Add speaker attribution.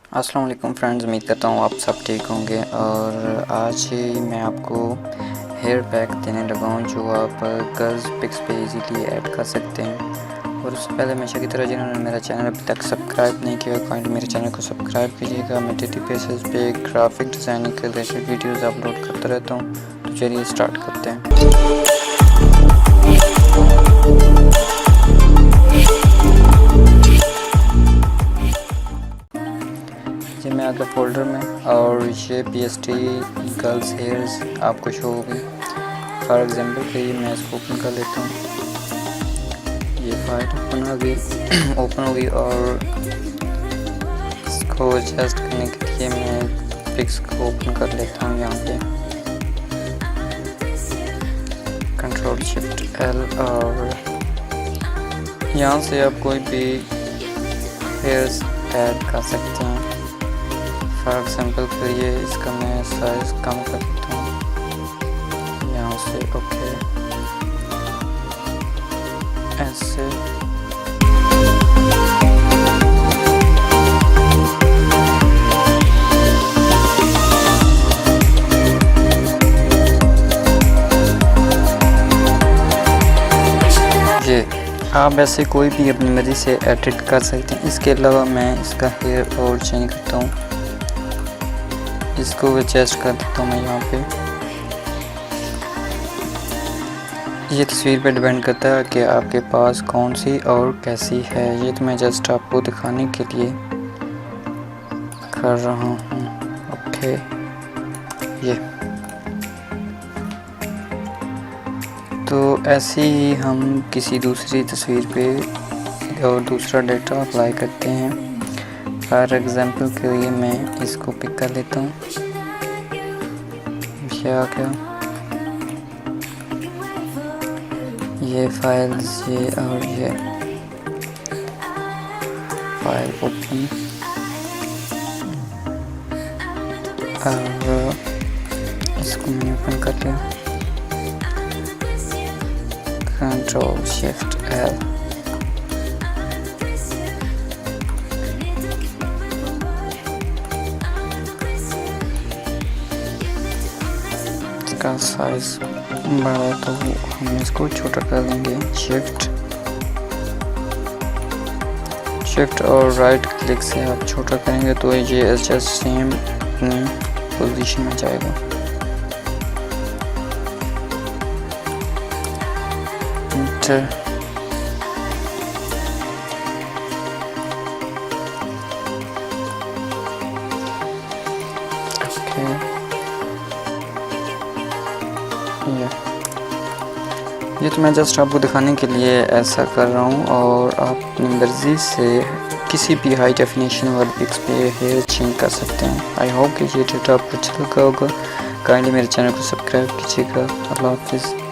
Speaker 1: अस्सलाम वालेकुम फ्रेंड्स, उम्मीद करता हूँ आप सब ठीक होंगे। और आज मैं आपको हेयर पैक देने लगा हूँ जो आप गर्ल्स पिक्स पे इजीली ऐड कर सकते हैं। और उससे पहले हमेशा की तरह जिन्होंने मेरा चैनल अभी तक सब्सक्राइब नहीं किया, काइंडली मेरे चैनल को सब्सक्राइब कीजिएगा। मैं डेली बेसिस पे ग्राफिक डिज़ाइनिंग के रिलेटेड वीडियोज़ अपलोड करता रहता हूँ। तो चलिए स्टार्ट करते हैं। ये मैं आ गया फोल्डर में और ये PST गर्ल्स हेयर्स आपको शो होगी। फॉर एग्जांपल के लिए मैं इसको ओपन कर लेता हूँ। ये फाइल ओपन हो गई ओपन होगी और इसको एडजस्ट करने के लिए मैं पिक्स को ओपन कर लेता हूँ। यहाँ पे कंट्रोल शिफ्ट L और यहाँ से आप कोई भी हेयर्स ऐड कर सकते हैं। फॉर एग्जाम्पल के लिए इसका मैं साइज़ कम कर देता हूँ यहाँ से। ओके, ऐसे ये आप ऐसे कोई भी अपनी मर्ज़ी से एडिट कर सकते हैं। इसके अलावा मैं इसका हेयर और चेंज करता हूँ, इसको एडजस्ट कर देता हूँ मैं यहाँ पे। ये तस्वीर पे डिपेंड करता है कि आपके पास कौन सी और कैसी है। ये तो मैं जस्ट आपको दिखाने के लिए कर रहा हूँ। ओके, ये तो ऐसे ही हम किसी दूसरी तस्वीर पे और दूसरा डेटा अप्लाई करते हैं। फॉर एग्जाम्पल के लिए मैं इसको पिक कर लेता हूँ। ये आ गया, ये फाइल्स, ये और ये फाइल ओपन और इसको मैंने ओपन कर लिया। कंट्रोल शिफ्ट L का साइज बड़ा है तो हम इसको छोटा कर देंगे। शिफ्ट और राइट क्लिक से आप छोटा करेंगे तो ये एडजस्ट सेम अपनी पोजीशन में जाएगा। इंटर ये तो मैं जस्ट आपको दिखाने के लिए ऐसा कर रहा हूँ। और आप अपनी मर्ज़ी से किसी भी हाई डेफिनेशन वाले पिक्स पे हेयर चेंज कर सकते हैं। आई होप कि ये डेटा आपको अच्छा लगा होगा। काइंडली मेरे चैनल को सब्सक्राइब कीजिएगा। अल्लाह हाफिज़।